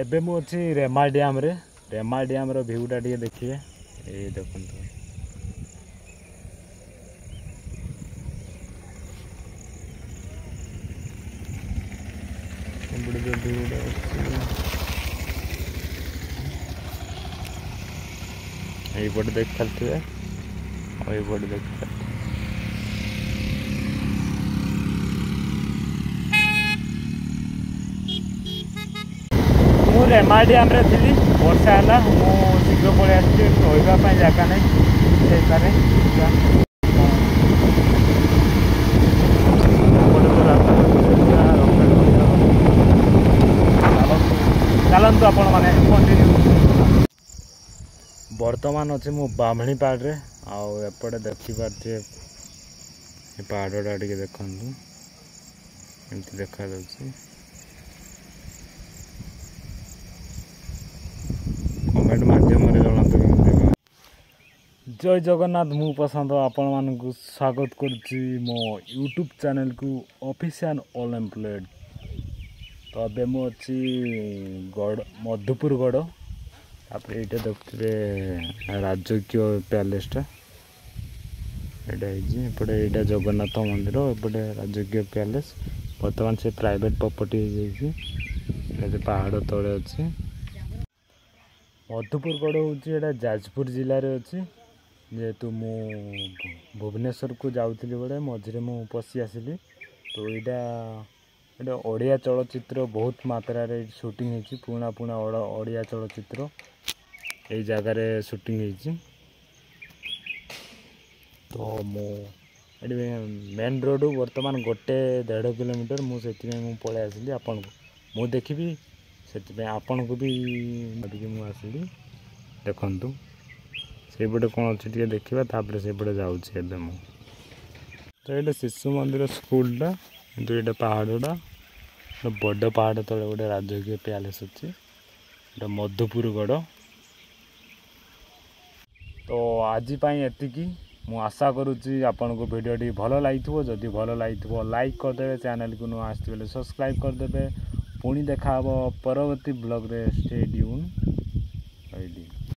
एबे मु अच्छी रेमा डैम रे रेमा डैम रो व्यूटा टे देखिए ये देखो यहीपटे देख खाते और यहीपटे देख रेमा डैम रे थी वर्षा है शीघ्र पलि रही जगह नहीं चलतु आपण मैंने कंटिन्यू बर्तमान अच्छे मु बामणी पहाड़ रे आपटे देखिपे पहाड़ा टे देखु एमती देखा कमेंट माध्यम जनातु जय जगन्नाथ मु पसंद आपण मानक स्वागत करुच्ची मो यूट्यूब चैनल को ऑफिशियल ऑल एम्प्लॉयड तो अबे मु अच्छी गड़ मधुपुर गड़ आप ये देखते राजकीय पैलेसटा एपटे यहाँ जगन्नाथ मंदिर एपटे राजकीय पैलेस बर्तमान से प्राइवेट प्रॉपर्टी पहाड़ तले अच्छी मधुपुर गड़ हूँ जाजपुर जिले में अच्छी जेहेतु मु भुवनेश्वर को जाऊली बेले मझे मु पशि आसली तो यहाँ ओडिया चलचित्र बहुत मात्रा रे शूटिंग होती पुणा पुणा ओडिया चलचित्र यही जगार शूटिंग होती तो मुझे मेन रोड बर्तमान 1.5 किलोमीटर मुझे पलि आसली आपन को देखी से आपन को भी आसली देखु से कौन अच्छे देखा तापर से जाऊँचे तो ये शिशु मंदिर स्कूलटा किंतु ये पहाड़टा बड़ पहाड़ तले गोटे राजकीय पैलेस अच्छे मधुपुर गड़ तो आज एतिकी मु आशा करुच्ची आपन को भिडियोटी भल लगी जदि भल लगी लाइक करदे चैनल को नुआ आसते सब्सक्राइब करदे पुणी देखा परवर्ती ब्लॉग रे स्टे ट्यून।